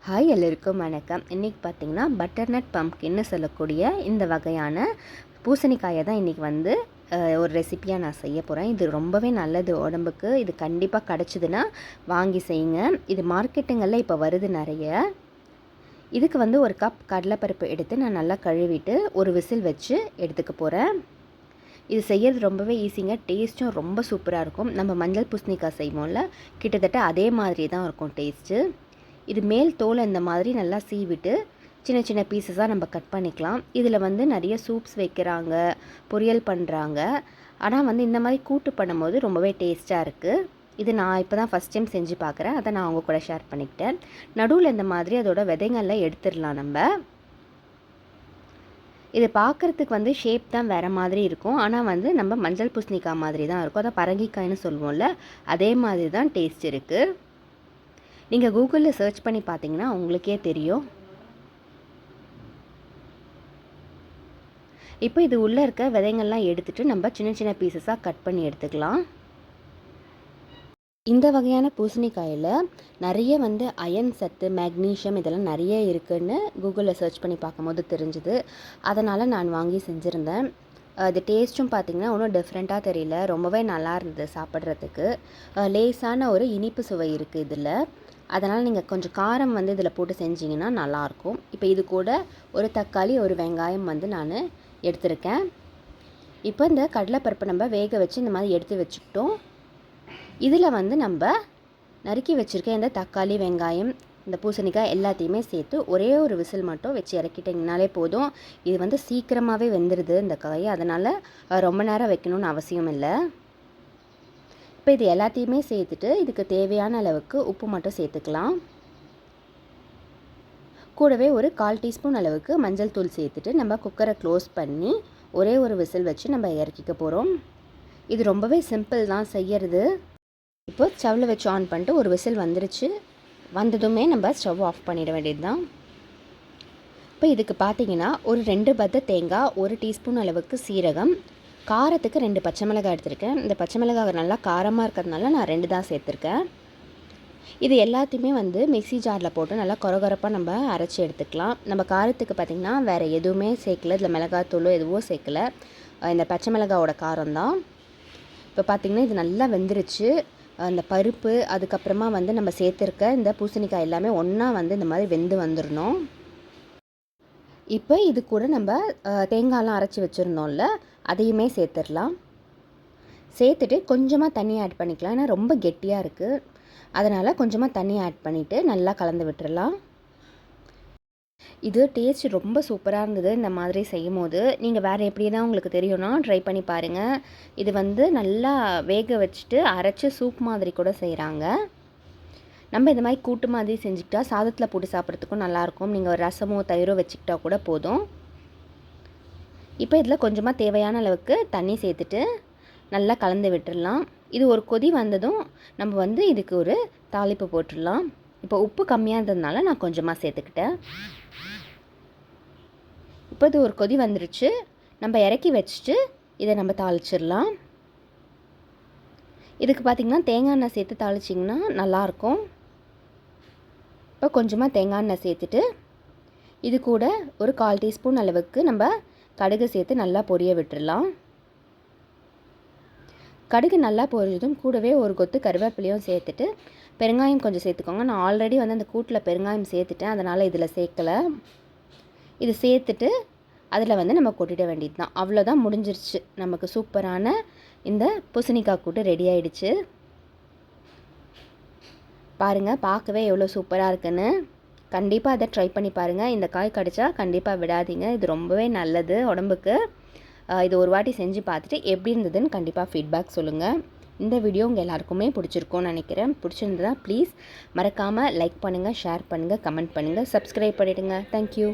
Hi எல்லோருக்கும் வணக்கம். இன்றைக்கி பார்த்திங்கன்னா பட்டர்நட் பம்ப்கின்னு சொல்லக்கூடிய இந்த வகையான பூசணிக்காயை தான் இன்றைக்கி ஒரு ரெசிப்பியாக நான் செய்ய போகிறேன். இது ரொம்பவே நல்லது உடம்புக்கு. இது கண்டிப்பாக கிடச்சிதுன்னா வாங்கி செய்யுங்க. இது மார்க்கெட்டுங்களில் இப்போ வருது நிறைய. இதுக்கு ஒரு கப் கடலைப்பருப்பு எடுத்து நான் நல்லா கழுவிட்டு ஒரு விசில் வச்சு எடுத்துக்க போகிறேன். இது செய்கிறது ரொம்பவே ஈஸிங்க. டேஸ்ட்டும் ரொம்ப சூப்பராக இருக்கும். நம்ம மஞ்சள் பூசணிக்காய் செய்வோம்ல, கிட்டத்தட்ட அதே மாதிரி தான் இருக்கும் டேஸ்ட்டு. இது மேல் தோலை இந்த மாதிரி நல்லா சீவிட்டு சின்ன சின்ன பீசஸாக நம்ம கட் பண்ணிக்கலாம். இதில் நிறைய சூப்ஸ் வைக்கிறாங்க, பொரியல் பண்ணுறாங்க. ஆனால் இந்த மாதிரி கூட்டு பண்ணும்போது ரொம்பவே டேஸ்ட்டாக இருக்குது. இது நான் இப்போ தான் ஃபஸ்ட் டைம் செஞ்சு பார்க்குறேன். அதை நான் அவங்க கூட ஷேர் பண்ணிக்கிட்டேன். நடுவில் இந்த மாதிரி அதோட விதைங்கள்லாம் எடுத்துடலாம். நம்ம இது பார்க்குறதுக்கு ஷேப் தான் வேறு மாதிரி இருக்கும். ஆனால் நம்ம மஞ்சள் பூசணிக்காய் மாதிரி தான் இருக்கும். அதை பரங்கிக்காய்னு சொல்லுவோம்ல, அதே மாதிரி தான் டேஸ்ட் இருக்குது. நீங்கள் கூகுளில் சர்ச் பண்ணி பார்த்தீங்கன்னா உங்களுக்கே தெரியும். இப்போ இது உள்ளே இருக்க விதைங்கள்லாம் எடுத்துகிட்டு நம்ம சின்ன சின்ன பீசஸாக கட் பண்ணி எடுத்துக்கலாம். இந்த வகையான பூசணிக்காயில் நிறைய அயன் சத்து, மேக்னீஷியம் இதெல்லாம் நிறைய இருக்குதுன்னு கூகுளில் சர்ச் பண்ணி பார்க்கும்போது தெரிஞ்சுது. அதனால் நான் வாங்கி செஞ்சுருந்தேன். அது டேஸ்ட்டும் பார்த்திங்கன்னா ஒன்றும் டிஃப்ரெண்ட்டாக தெரியல. ரொம்பவே நல்லா இருந்தது சாப்பிட்றதுக்கு. லேசான ஒரு இனிப்பு சுவை இருக்குது இதில். அதனால் நீங்கள் கொஞ்சம் காரம் இதில் போட்டு செஞ்சிங்கன்னா நல்லாயிருக்கும். இப்போ இது கூட ஒரு தக்காளி, ஒரு வெங்காயம் நான் எடுத்திருக்கேன். இப்போ இந்த கடலைப்பருப்பை நம்ம வேக வச்சு இந்த மாதிரி எடுத்து வச்சுக்கிட்டோம். இதில் நம்ம நறுக்கி வச்சுருக்க இந்த தக்காளி, வெங்காயம், இந்த பூசணிக்காய் எல்லாத்தையுமே சேர்த்து ஒரே ஒரு விசில் மட்டும் வச்சு இறக்கிட்டிங்கனாலே போதும். இது சீக்கிரமாகவே வெந்துடுது இந்த காய். அதனால் ரொம்ப நேரம் வைக்கணும்னு அவசியம் இல்லை. இப்போ இது எல்லாத்தையுமே சேர்த்துட்டு இதுக்கு தேவையான அளவுக்கு உப்பு மட்டும் சேர்த்துக்கலாம். கூடவே ஒரு 1/4 டீஸ்பூன் அளவுக்கு மஞ்சள் தூள் சேர்த்துட்டு நம்ம குக்கரை க்ளோஸ் பண்ணி ஒரே ஒரு விசில் வச்சு நம்ம இறக்கிக்க போகிறோம். இது ரொம்பவே சிம்பிள் தான் செய்யறது. இப்போ ஸ்டவ்வில் வச்சு ஆன் பண்ணிட்டு ஒரு விசில் வந்துருச்சு. வந்ததுமே நம்ம ஸ்டவ் ஆஃப் பண்ணிட வேண்டியது தான். இப்போ இதுக்கு பார்த்தீங்கன்னா ஒரு 2 பத்த தேங்காய், 1 டீஸ்பூன் அளவுக்கு சீரகம், காரத்துக்கு 2 பச்சை மிளகாய் எடுத்திருக்கேன். இந்த பச்சை மிளகாய் நல்லா காரமாக இருக்கிறதுனால நான் 2 தான் சேர்த்துருக்கேன். இது எல்லாத்தையுமே மிக்ஸி ஜாரில் போட்டு நல்லா கொரகொரப்பாக நம்ம அரைச்சி எடுத்துக்கலாம். நம்ம காரத்துக்கு பார்த்திங்கன்னா வேறு எதுவுமே சேர்க்கல. இதில் மிளகாத்தூளோ எதுவும் சேர்க்கல. இந்த பச்சை மிளகாவோட காரம் தான். இப்போ பார்த்திங்கன்னா இது நல்லா வெந்துருச்சு. அந்த பருப்பு, அதுக்கப்புறமா நம்ம சேர்த்துருக்க இந்த பூசணிக்காய் எல்லாமே ஒன்றா இந்த மாதிரி வெந்து வந்துடணும். இப்போ இது கூட நம்ம தேங்காயெலாம் அரைச்சி வச்சுருந்தோம்ல, அதையுமே சேர்த்துடலாம். சேர்த்துட்டு கொஞ்சமாக தண்ணி ஆட் பண்ணிக்கலாம். ஏன்னா ரொம்ப கெட்டியாக இருக்குது. அதனால் கொஞ்சமாக தண்ணி ஆட் பண்ணிவிட்டு நல்லா கலந்து விட்டுறலாம். இது டேஸ்ட் ரொம்ப சூப்பராக இருந்தது. இந்த மாதிரி செய்யும் போது நீங்கள் வேறு எப்படி தான் உங்களுக்கு தெரியும்னா ட்ரை பண்ணி பாருங்கள். இது நல்லா வேக வச்சுட்டு அரைச்சி சூப் மாதிரி கூட செய்கிறாங்க. நம்ம இந்த மாதிரி கூட்டு மாதிரி செஞ்சுக்கிட்டா சாதத்தில் போட்டு சாப்பிட்றதுக்கும் நல்லாயிருக்கும். நீங்கள் ஒரு ரசமோ தயிரோ வச்சுக்கிட்டா கூட போதும். இப்போ இதில் கொஞ்சமாக தேவையான அளவுக்கு தண்ணி சேர்த்துட்டு நல்லா கலந்து விட்டுடலாம். இது ஒரு கொதி வந்ததும் நம்ம இதுக்கு ஒரு தாளிப்பு போட்டுடலாம். இப்போ உப்பு கம்மியாக இருந்ததுனால நான் கொஞ்சமாக சேர்த்துக்கிட்டேன். இப்போ இது ஒரு கொதி வந்துருச்சு. நம்ம இறக்கி வச்சுட்டு இதை நம்ம தாளிச்சிடலாம். இதுக்கு பார்த்திங்கன்னா தேங்காய் எண்ணெய் சேர்த்து தாளிச்சிங்கன்னா நல்லாயிருக்கும். இப்போ கொஞ்சமாக தேங்காய் எண்ணெய் சேர்த்துட்டு இது கூட ஒரு 1/4 டீஸ்பூன் அளவுக்கு நம்ம கடுகு சேர்த்து நல்லா பொரிய விட்டுடலாம். கடுகு நல்லா பொரிஞ்சதும் கூடவே ஒரு கொத்து கருவேப்பிலையும் சேர்த்துட்டு பெருங்காயம் கொஞ்சம் சேர்த்துக்கோங்க. நான் ஆல்ரெடி அந்த கூட்டில் பெருங்காயம் சேர்த்துட்டேன், அதனால் இதில் சேர்க்கலை. இது சேர்த்துட்டு அதில் நம்ம கொட்டிட வேண்டியது தான். அவ்வளோதான், முடிஞ்சிருச்சு. நமக்கு சூப்பரான இந்த பூசணிக்காய் கூட்டு ரெடி ஆகிடுச்சு. பாருங்கள், பார்க்கவே எவ்வளோ சூப்பராக இருக்குன்னு. கண்டிப்பாக அதை ட்ரை பண்ணி பாருங்கள். இந்த காய் கிடச்சா கண்டிப்பாக விடாதீங்க. இது ரொம்பவே நல்லது உடம்புக்கு. இது ஒரு வாட்டி செஞ்சு பார்த்துட்டு எப்படி இருந்ததுன்னு கண்டிப்பாக ஃபீட்பேக் சொல்லுங்கள். இந்த வீடியோ உங்கள் எல்லாருக்குமே பிடிச்சிருக்கும்னு நினைக்கிறேன். பிடிச்சிருந்ததா ப்ளீஸ் மறக்காமல் லைக் பண்ணுங்கள், ஷேர் பண்ணுங்கள், கமெண்ட் பண்ணுங்கள், சப்ஸ்கிரைப் பண்ணிவிடுங்க. தேங்க்யூ.